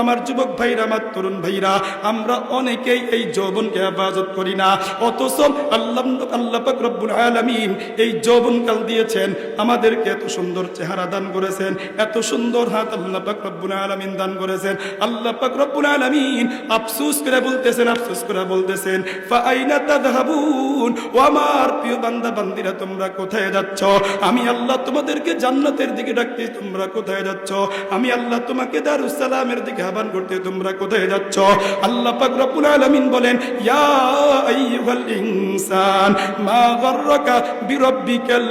আমার যুবক ভাইরা, আমার তরুণ ভাইরা, আমরা অনেকেই এই যৌবনকে হেফাজত করি না। অথচ আল্লাহ পাক রব্বুল আলামিন এই যৌবনকাল দিয়েছেন আমাদেরকে, এত সুন্দর চেহারা দান করেছেন, এত সুন্দর হাত আল্লাহ পাক রব্বুল আলামিন দান করেছেন। আল্লাহ পাক রব্বুল আলামিন আফসোস করে বলতেছেন ফাআইনা তাযহাবুন, ও আমার প্রিয় বান্দা বান্দিরা, তোমরা কোথায় যাচ্ছ? আমি আল্লাহ তোমাদেরকে জান্নাতের দিকে ডাকতে, তোমরা কোথায় যাচ্ছ? আমি আল্লাহ তোমাকে দারুস সালামের দিকে আহ্বান করতে, তোমরা কোথায় যাচ্ছ? আল্লাহ পাক রব্বুল আলামিন বলেন, ইয়া আইয়ুহাল ইনসান মা গাররাকা বিরাব্বিকাল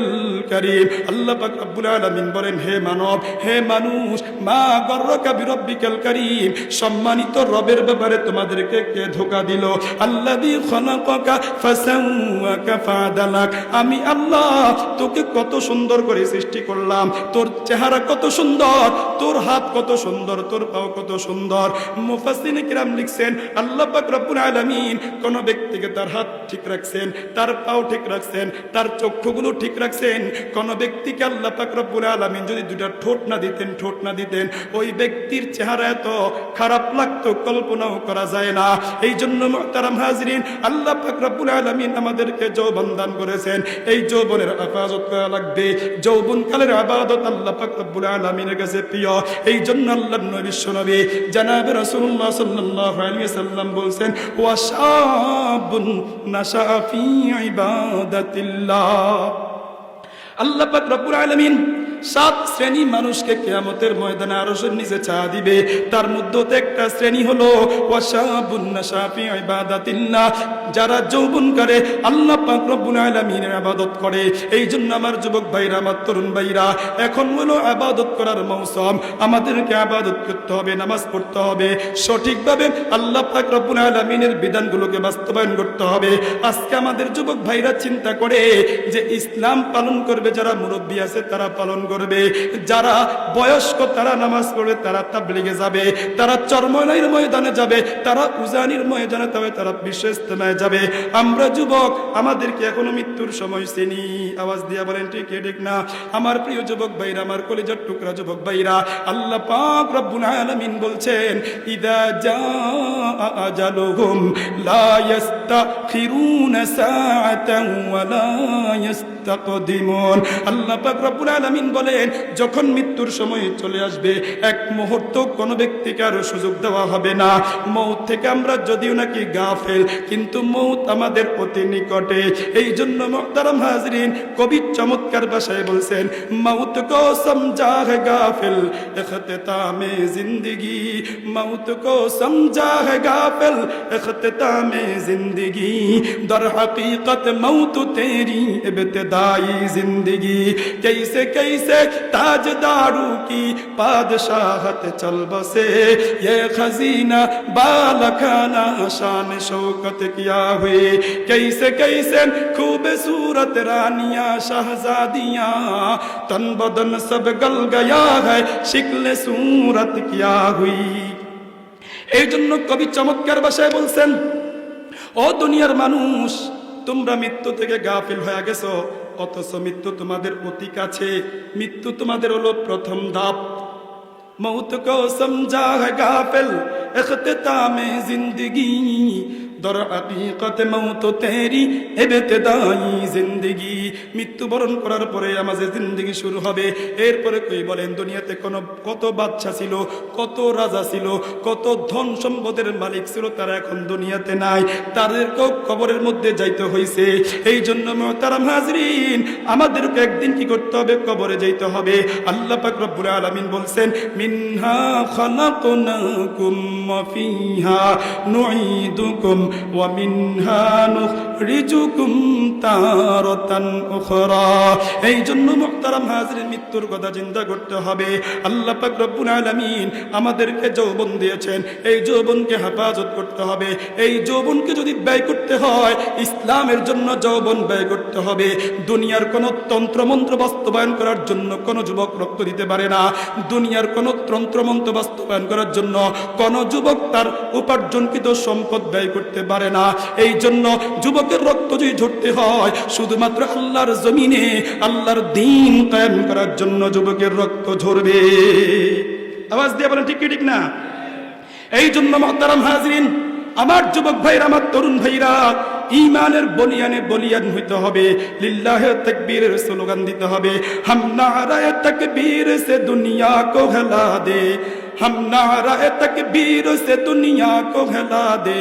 কারীম। আল্লাহ পাক রব্বুল আলামিন বলেন, হে মানব, হে মানুষ, মা গাররাকা বিরাব্বিকাল কারীম, সম্মানিত রবের ব্যাপারে তোমাদেরকে কে ধোঁকা দিল? আল্লাযী খালাকাকা ফাসাওয়াকা ফাআদালাক। আমি আল্লাহ তোকে কত সুন্দর করে সৃষ্টি করলাম, তোর চেহারা কত সুন্দর, তোর হাত কত সুন্দর, তোর পাও কত সুন্দর। মুফাসসিরিন কিরাম লিখছেন, আল্লাহ পাক রব্বুল আলামিন কোন ব্যক্তিকে তার হাত ঠিক রাখছেন, তার পাও ঠিক রাখছেন, তার চক্ষুগুলো ঠিক রাখছেন। কোন ব্যক্তিকে আল্লাহ পাক রব্বুল আলামিন যদি দুইটা ঠোঁট না দিতেন, ওই ব্যক্তির চেহারা এত খারাপ লাগতো কল্পনাও করা যায় না। এই জন্য মুহতারাম হাজিরিন, আল্লাহ পাক রব্বুল আলামিন আমাদেরকে যৌবন দান করেছেন। এই যৌবনের হেফাজত করা লাগবে। যৌবনকালের ইবাদত আল্লাহ পাক রব্বুল আলামিনের কাছে প্রিয়। এই জন্য আল্লাহর নবী বিশ্বনবী জনাবে রাসূলুল্লাহ সাল্লাল্লাহু আলাইহি ওয়াসাল্লাম বলেন, ওয়া শাবুন নাশা ফি ইবাদাতিল্লাহ। আল্লাহ পাক রব্বুল আলামিন 7 শ্রেণী মানুষকে কিয়ামতের ময়দানে আরশের নিচে ছায়া দিবে। তার মধ্যে একটা শ্রেণী হলো ওয়াশাবুন নাশা ফি ইবাদাতিল্লাহ, যারা যৌবন করে আল্লাহ পাক রব্বুল আলামিনের ইবাদত করে। এই জন্য আমার যুবক ভাইরা, আমার তরুণ ভাইরা, এখন হলো ইবাদত করার মৌসুম। আমাদেরকে ইবাদত করতে হবে, নামাজ পড়তে হবে, সঠিকভাবে আল্লাহ পাক রব্বুল আলামিনের বিধানগুলোকে বাস্তবায়ন করতে হবে। আজকে আমাদের যুবক ভাইরা চিন্তা করে যে ইসলাম পালন করবে, যারা মুরব্বী আছে তারা পালন করবে, যারা বয়স্ক তারা নামাজ পড়বে, তারা তাবলীগে যাবে, তারা চরমনাইয়ের ময়দানে যাবে, তারা উজানির ময়দানে যাবে, তারা বিশ্ব ইজতেমায় যাবে। আমরা যুবক, আমাদেরকে এখনো মৃত্যুর সময় চিনি। আওয়াজ দিয়া বলেন ঠিক না? আমার প্রিয় যুবক ভাইরা, আমার কলিজার টুকরা যুবক ভাইরা, আল্লাহ পাক রব্বুল আলামিন বলছেন, ইদা জাআ আজালুহুম লা ইস্তাখিরুনা সাআতান ওয়া লা ইস্তাকদিমুন। আল্লাহ পাক রব্বুল আলামিন বলেন, যখন মৃত্যুর সময় চলে আসবে, এক মুহূর্ত কোন ব্যক্তিকে আর সুযোগ দেওয়া হবে না। মউত থেকে আমরা যদিও নাকি গাফেল, কিন্তু মউত আমাদের অতি নিকটে। এই জন্য মুহতারাম হাজরিন, কবি চমৎকার ভাষায় বলছেন, মউত কো সমঝা है গাফিল ইখতিতামে জিন্দেগি, মউত কো সমঝা है গাফিল ইখতিতামে জিন্দেগি, দর হकीकत मौत तेरी इब्तिदाई जिंदगी, कैसे कैसे ताजदारू की बादशाहत चल बसे, ये खजीना बालखाना शान शौकत किया हुए, कैसे कैसे खूबसूरत रानियां शहजादियां, तन बदन सब गल गया है शिक्ल सूरत किया हुई। এই জন্য কবি চমৎকার ভাষায় বলছেন, ও দুনিয়ার মানুষ, তোমরা মৃত্যু থেকে গাফিল হয়ে গেছো, অথচ মৃত্যু তোমাদের অতি কাছে। মৃত্যু তোমাদের হলো প্রথম ধাপ। মৌত কো সমঝা है গাফিল ইখতিতামে জিন্দেগি, দর হकीकत মৌত তেরি ইবতিদাই জিন্দেগি। মৃত্যুবরণ করার পরে আমাদের জিন্দেগি শুরু হবে। এরপরে কই বলেন, দুনিয়াতে কত বাদশা ছিল, কত রাজা ছিল, কত ধন সম্পদের মালিক ছিল, তারা এখন দুনিয়াতে নাই, তাদেরকেও কবরের মধ্যে যাইতে হইছে। এই জন্য মুহতারাম হাজরিন, আমাদেরকে একদিন কি করতে হবে? কবরে যাইতে হবে। আল্লাহ পাক রব্বুল আলামিন বলছেন, মিনহা খালাকনাকুম ওয়া ফিহা নুঈদুকুম ওয়া মিনহা নুখরিজুকুম তারাতান উখরা। এই জন্য মুহতারাম হাজরিন, মৃত্যুর কথা চিন্তা করতে হবে। আল্লাহ পাক রব্বুল আলামিন আমাদেরকে যৌবন দিয়েছেন, এই যৌবনকে হেফাজত করতে হবে। এই যৌবনকে যদি ব্যয় করতে হয়, ইসলামের জন্য যৌবন ব্যয় করতে হবে। দুনিয়ার কোন তন্ত্রমন্ত্র বাস্তবায়ন করার জন্য কোন যুবক রক্ত দিতে পারে না। দুনিয়ার কোন তন্ত্রমন্ত্র বাস্তবায়ন করার জন্য কোন যুবক তার উপার্জনকৃত সম্পদ ব্যয় করতে পারে না। এই জন্য যুবকের রক্ত যদি ঝরতে হয়, শুধুমাত্র আল্লাহর জমিনে আল্লাহর দ্বীন কায়েম করার জন্য যুবকের রক্ত ঝরবে। আওয়াজ দিয়ে বলেন ঠিক কি ঠিক না? এই জন্য মুহতারাম হাজরিন, আমার যুবক ভাইরা, আমার তরুণ ভাইরা, ঈমানের বলিয়ানে বলিয়ান হইতে হবে, লিল্লাহে তাকবীরের স্লোগান দিতে হবে। হাম নারায়ে তাকবীর সে দুনিয়া কো হিলা দে, हम नाराए तकबीर से दुनिया को हिला दे,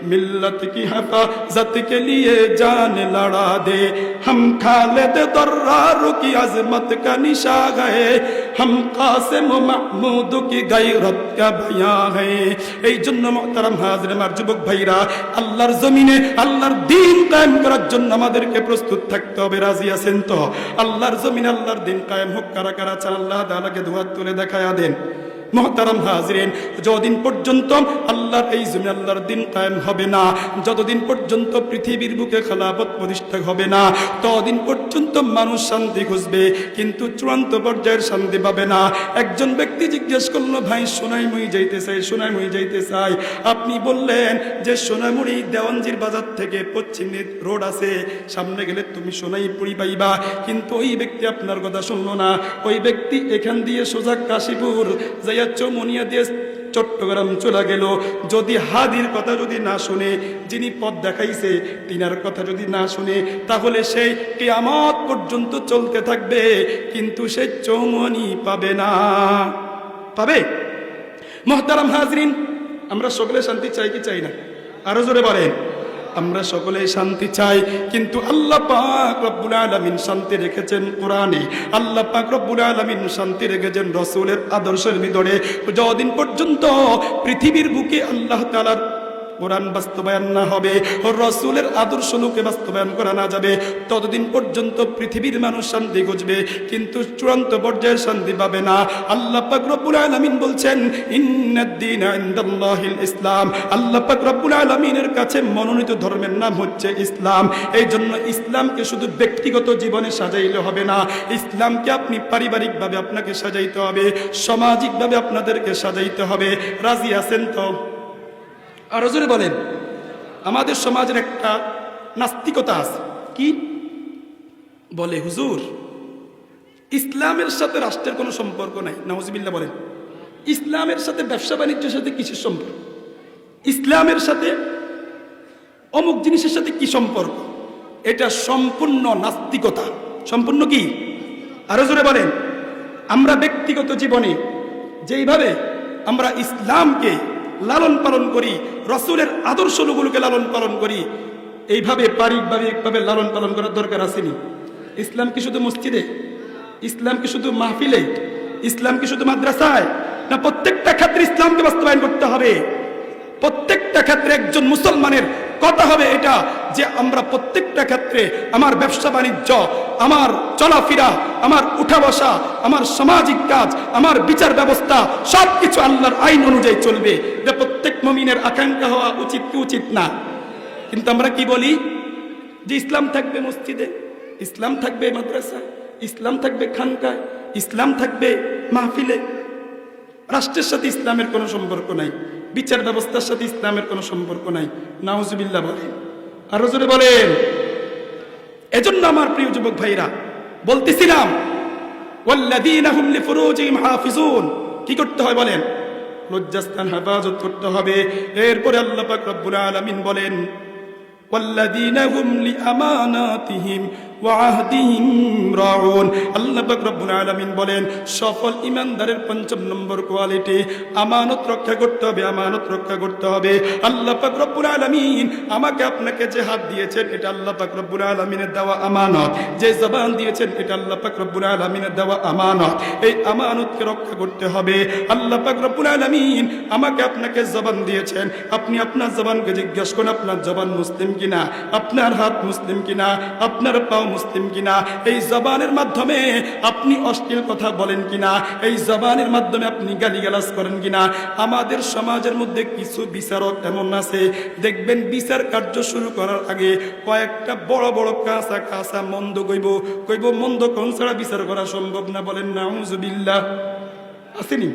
मिल्लत की हिफाजत के लिए जान लड़ा दे, हम खालिद दर्रार की अजमत का निशा है, हम कासिम महमूद की गैरत का बयां है। এই জন্য মুহতারাম হাজরিন, আমার যুবক ভাইরা, আল্লাহর জমিনে আল্লাহর দ্বীন কায়েম করার জন্য আমাদেরকে প্রস্তুত থাকতে হবে। রাজি আছেন তো? আল্লাহর জমিনে আল্লাহর দ্বীন কায়েম হোক। কারা কারা চান আল্লাহ তাআলাকে দুহাত তুলে দেখায়া দেন। মুহতারাম হাজরিন, যতদিন পর্যন্ত আল্লাহর এই জমিনে আল্লাহর দ্বীন কায়েম হবে না, যতদিন পর্যন্ত পৃথিবীর বুকে খেলাফত প্রতিষ্ঠা হবে না, ততদিন পর্যন্ত মানুষ শান্তি খুঁজবে, কিন্তু চূড়ান্ত পর্যায়ের শান্তি পাবে না। একজন ব্যক্তি জিজ্ঞেস করলো, ভাই সোনাইমুড়ি যাইতে চাই, সোনাইমুড়ি যাইতে চাই। আপনি বললেন যে সোনাইমুড়ি দেওয়ানজির বাজার থেকে পশ্চিমে রোড আছে, সামনে গেলে তুমি সোনাইপুরি পাইবা। কিন্তু ওই ব্যক্তি আপনার কথা শুনলো না। ওই ব্যক্তি এখান দিয়ে সোজা কাশীপুর যাইয়া চৌমুনিয়া দিয়ে চট্টগ্রাম চলে গেল। যদি হাদির কথা যদি না শুনে, যিনি পথ দেখাইছে তিনার কথা যদি না শুনে, তাহলে সেই কিয়ামত পর্যন্ত চলতে থাকবে, কিন্তু সে চৌমনি পাবে না। পাবে? মুহতারাম হাজরিন, আমরা সকলে শান্তি চাই কি চাই না? আরো জোরে বলেন। আমরা সকলেই শান্তি চাই, কিন্তু আল্লাহ পাক রব্বুল আলামিন শান্তি রেখেছেন কোরআনে, আল্লাহ পাক রব্বুল আলামিন শান্তি রেখেছেন রাসূলের আদর্শের ভিতরে। যতদিন পর্যন্ত পৃথিবীর বুকে আল্লাহ তাআলার কোরআন বাস্তবায়ন না হবে, রাসূলের আদর্শ লোকে বাস্তবায়ন করা না যাবে, ততদিন পর্যন্ত পৃথিবীর মানুষ শান্তি খুঁজবে, কিন্তু চূড়ান্ত পর্যায়ে শান্তি পাবে না। আল্লাহ পাক রব্বুল আলামিন বলছেন, ইন্নাদ-দীনা ইনদাল্লাহিল ইসলাম। আল্লাহ পাক রব্বুল আলামিনের কাছে মনোনীত ধর্মের নাম হচ্ছে ইসলাম। এই জন্য ইসলামকে শুধু ব্যক্তিগত জীবনে সাজাইলে হবে না, ইসলামকে আপনি পারিবারিকভাবে আপনাকে সাজাইতে হবে, সামাজিকভাবে আপনাদেরকে সাজাইতে হবে। রাজি আছেন তো? আর জোরে বলেন। আমাদের সমাজের একটা নাস্তিকতা আছে। কি বলে? হুজুর, ইসলামের সাথে রাষ্ট্রের কোনো সম্পর্ক নাই। নাউজুবিল্লাহ বলেন। ইসলামের সাথে ব্যবসা বাণিজ্যের সাথে কিসের সম্পর্ক? ইসলামের সাথে অমুক জিনিসের সাথে কি সম্পর্ক? এটা সম্পূর্ণ নাস্তিকতা। সম্পূর্ণ কি? আরো জোরে বলেন। আমরা ব্যক্তিগত জীবনে যেইভাবে আমরা ইসলামকে লালন পালন করি, রাসূলের আদর্শগুলোকে লালন পালন করি, এইভাবে পারিবারিকভাবে লালন পালন করার দরকার আসেনি? ইসলাম কি শুধু মসজিদে? ইসলাম কি শুধু মাহফিলে? ইসলাম কি শুধু মাদ্রাসায়? না, প্রত্যেকটা ক্ষেত্রে ইসলামকে বাস্তবায়ন করতে হবে। প্রত্যেকটা ক্ষেত্রে একজন মুসলমানের কথা হবে এটা যে আমরা প্রত্যেকটা ক্ষেত্রে আমার ব্যবসা বাণিজ্য, আমার চলাফেরা, আমার উঠা বসা, আমার সামাজিক কাজ, আমার বিচার ব্যবস্থা সবকিছু আল্লাহর আইন অনুযায়ী চলবে। এটা প্রত্যেক মুমিনের আকাঙ্ক্ষা হওয়া উচিত কি উচিত না? কিন্তু আমরা কি বলি যে ইসলাম থাকবে মসজিদে, ইসলাম থাকবে মাদ্রাসা, ইসলাম থাকবে খানকায়, ইসলাম থাকবে মাহফিলে। রাষ্ট্রের সাথে ইসলামের কোনো সম্পর্ক নাই, বিচার ব্যবস্থার সাথে ইসলামের কোনো সম্পর্ক নাই। নাউজুবিল্লাহ বলেন। আরো জোরে বলেন। এজন্য আমার প্রিয় যুবক ভাইরা বলতেছিলাম, ওয়াল্লাযীনা হুম লিফুরুজিহিম হাফিজুন। কি করতে হয় বলেন? লজ্জাস্থান হেফাজত করতে হবে। এরপরে আল্লাহ পাক রব্বুল আলামিন বলেন, ওয়াল্লাযীনা হুম লিআমানাতিহিম ওয়া আহদিহিম রাউন। আল্লাহ পাক রব্বুল আলামিন বলেন, সফল ঈমানদারের ৫ম নম্বর কোয়ালিটি আমানত রক্ষা করতে হবে, আমানত রক্ষা করতে হবে। আল্লাহ পাক রব্বুল আলামিন আমাকে আপনাকে যে হাত দিয়েছেন, এটা আল্লাহ পাক রব্বুল আলামিনের দেওয়া আমানত। যে জবান দিয়েছেন, এটা আল্লাহ পাক রব্বুল আলামিনের দেওয়া আমানত। এই আমানতকে রক্ষা করতে হবে। আল্লাহ পাক রব্বুল আলামিন আমাকে আপনাকে জবান দিয়েছেন, আপনি আপনার জবানকে জিজ্ঞাসা করুন, আপনার জবান মুসলিম কিনা, আপনার হাত মুসলিম কিনা, আপনার পাও মুসলিম কিনা। এই জবানের মাধ্যমে আপনি অশ্লীল কথা বলেন কিনা, এই জবানের মাধ্যমে আপনি গালিগালাজ করেন কিনা। আমাদের সমাজের মধ্যে কিছু বিচারক এমন আছে, দেখবেন বিচার কার্য শুরু করার আগে কয়েকটা বড় বড় কাঁচা কাঁচা মন্দ কইব মন্দ কোন ছাড়া বিচার করা সম্ভব না। বলেন নাউজুবিল্লাহ। আসেনি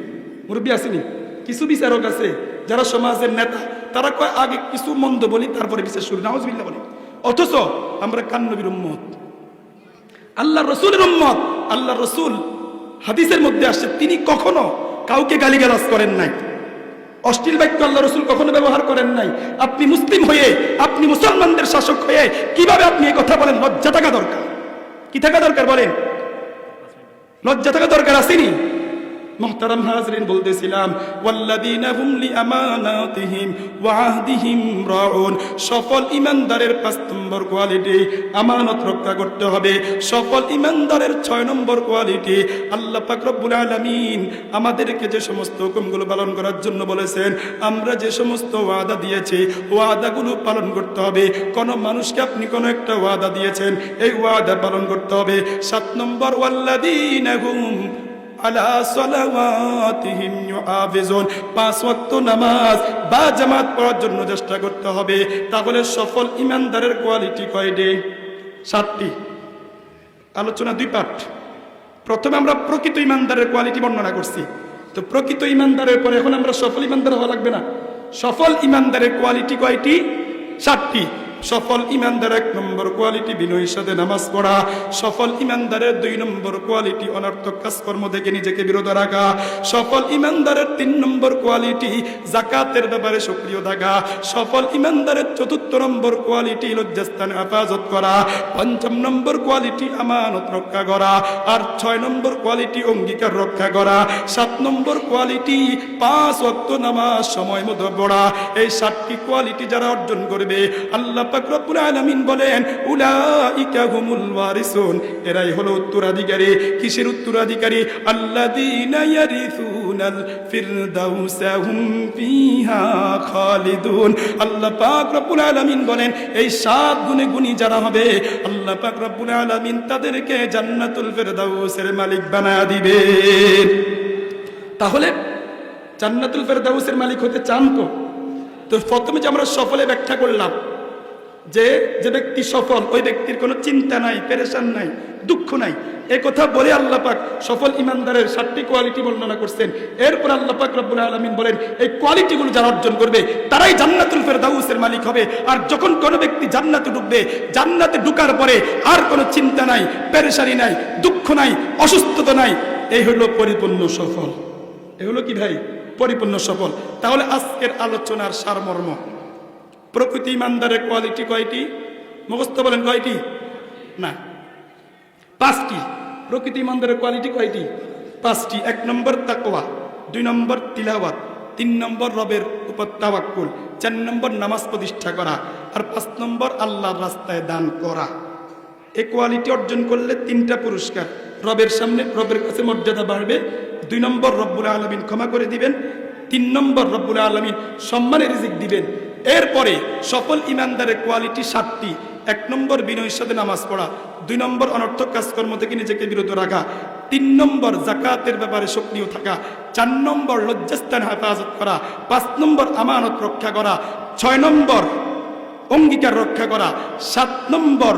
মুরব্বী? আসেনি? কিছু বিচারক আছে যারা সমাজের নেতা, তারা কয় আগে কিছু মন্দ বলি, তারপরে বিচার শুরু। নাউজুবিল্লাহ বলি। অথচ আমরা কান্নবীর উম্মত, আল্লাহ রসুলের উম্মত। আল্লাহ রসুল হাদিসের মধ্যে আসছে, তিনি কখনো কাউকে গালিগালাজ করেন নাই। অশ্লীল বাক্য আল্লাহ রাসূল কখনো ব্যবহার করেন নাই। আপনি মুসলিম হয়ে, আপনি মুসলমানদের শাসক হয়ে কিভাবে আপনি এই কথা বলেন? লজ্জা থাকা দরকার। কি থাকা দরকার বলেন? লজ্জা থাকা দরকার আসেনি? মুহতারাম হাজরিন, বলতেছিলাম ওয়াল্লাযীনা হুম লিআমানাতিহিম ওয়া আহদিহিম রাউন। সফল ঈমানদারের 5 নম্বর কোয়ালিটি আমানত রক্ষা করতে হবে। সফল ঈমানদারের 6 নম্বর কোয়ালিটি, আল্লাহ পাক রব্বুল আলামিন আমাদেরকে যে সমস্ত হুকুমগুলো পালন করার জন্য বলেছেন, আমরা যে সমস্ত ওয়াদা দিয়েছি ওয়াদাগুলো পালন করতে হবে। কোন মানুষকে আপনি কোন একটা ওয়াদা দিয়েছেন, এই ওয়াদা পালন করতে হবে। 7 নম্বর ওয়াল্লাযীনা হুম আলা সালাওয়াতিহিম ইউহাফিজুন। 5 ওয়াক্ত নামাজ বা জামাত পড়ার জন্য চেষ্টা করতে হবে। তাহলে সফল ঈমানদারের কোয়ালিটি কয়টি? 7টি। আলোচনা 2 পার্ট। প্রথমে আমরা প্রকৃত ঈমানদারের কোয়ালিটি বর্ণনা করছি। তো প্রকৃত ঈমানদারের পরে এখন আমরা সফল ঈমানদার হওয়া লাগবে না? সফল ঈমানদারের কোয়ালিটি কয়টি? 7টি। সফল ঈমানদার 1 নম্বর কোয়ালিটি বিনয়ের সাথে নামাজ পড়া। সফল ঈমানদারের 2 নম্বর কোয়ালিটি অনর্থক কাজকর্ম থেকে নিজেকে বিরত রাখা। সফল ঈমানদারের 3 নম্বর কোয়ালিটি যাকাতের ব্যাপারে সক্রিয় থাকা। সফল ঈমানদারের 4র্থ নম্বর কোয়ালিটি লজ্জাস্থান হেফাজত করা। 5ম নম্বর কোয়ালিটি আমানত রক্ষা করা। আর 6 নম্বর কোয়ালিটি অঙ্গীকার রক্ষা করা। 7 নম্বর কোয়ালিটি 5 ওয়াক্ত নামাজ সময় মতো পড়া। এই 7টি কোয়ালিটি যারা অর্জন করবে, আল্লাহ পাক রব্বুল আলামিন বলেন উলাইকা হুমুল ওয়ারিসুন, এরাই হলো উত্তরাধিকারী। কিসের উত্তরাধিকারী? আল্লাযীনা ইয়ারিসুনাল ফিরদাউসা হুম ফিহা খালিদুন। আল্লাহ পাক রব্বুল আলামিন বলেন এই 7 গুণে গুণী যারা হবে, আল্লাহ পাক রব্বুল আলামিন তাদেরকে জান্নাতুল ফিরদাউসের মালিক বানায়া দিবেন। তাহলে জান্নাতুল ফিরদাউসের মালিক হতে চান তো প্রথমে যে আমরা সফলে ব্যাখ্যা করলাম যে যে ব্যক্তি সফল, ওই ব্যক্তির কোনো চিন্তা নাই, পেরেশান নাই, দুঃখ নাই। এই কথা বলে আল্লাহ পাক সফল ঈমানদারের 7টি কোয়ালিটি বর্ণনা করছেন। এরপর আল্লাহ পাক রব্বুল আলামিন বলেন এই কোয়ালিটিগুলো যারা অর্জন করবে তারাই জান্নাতুল ফিরদাউসের মালিক হবে। আর যখন কোনো ব্যক্তি জান্নাতে ঢুকবে, জান্নাতে ঢুকার পরে আর কোনো চিন্তা নাই, পেরেশানি নাই, দুঃখ নাই, অসুস্থতা নাই, এই হলো পরিপূর্ণ সফল। এই হলো কি ভাই? পরিপূর্ণ সফল। তাহলে আজকের আলোচনার সারমর্ম, প্রকৃতি ঈমানদারের কোয়ালিটি কয়টি? মুখস্থ বলেন কয়টি? না, 5টি। প্রকৃতি ঈমানদারের কোয়ালিটি কয়টি? 5টি। 1 নম্বর তাকওয়া, 2 নম্বর তিলাওয়াত, 3 নম্বর রবের উপর তাওয়াক্কুল, 4 নম্বর নামাজ প্রতিষ্ঠা করা, আর 5 নম্বর আল্লাহর রাস্তায় দান করা। এই কোয়ালিটি অর্জন করলে 3টা পুরস্কার। রবের সামনে, রবের কাছে মর্যাদা বাড়বে। 2 নম্বর রব্বুল আলামিন ক্ষমা করে দিবেন। 3 নম্বর রব্বুল আলামিন সম্মানের রিজিক দিবেন। এরপরে সফল ঈমানদারের কোয়ালিটি 7টি। 1 নম্বর বিনয়ের সাথে নামাজ পড়া, 2 নম্বর অনর্থক কাজকর্ম থেকে নিজেকে বিরত রাখা, 3 নম্বর যাকাতের ব্যাপারে সক্রিয় থাকা, 4 নম্বর লজ্জাস্থান হেফাজত করা, 5 নম্বর আমানত রক্ষা করা, 6 নম্বর অঙ্গীকার রক্ষা করা, 7 নম্বর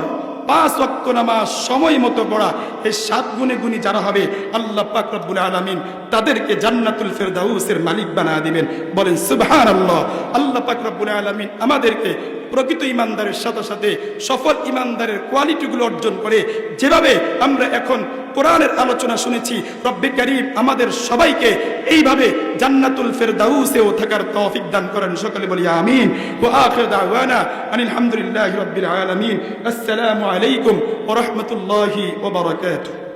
5 ওয়াক্ত নামাজ সময় মতো পড়া। এই 7 গুণে গুণী যারা হবে, আল্লাহ পাক রব্বুল আলামিন তাদেরকে জান্নাতুল ফিরদাউসের মালিক বানায় দিবেন। বলেন সুবহানাল্লাহ। আল্লাহ পাক রব্বুল আলামিন আমাদেরকে প্রকৃত ঈমানদারের সাথে সাথে সফল ঈমানদারের কোয়ালিটিগুলো অর্জন করে যেভাবে আমরা এখন কোরআনের আলোচনা শুনেছি, রব্বে কারীম আমাদের সবাইকে এইভাবে জান্নাতুল ফিরদাউসেও থাকার তৌফিক দান করেন। সকলে বলি আমিন। ওয়া আখিরু দাওয়ানা আনিল হামদুলিল্লাহি রাব্বিল আলামিন। আসসালামু আলাইকুম ওয়া রাহমাতুল্লাহি ওয়া বারাকাতুহু।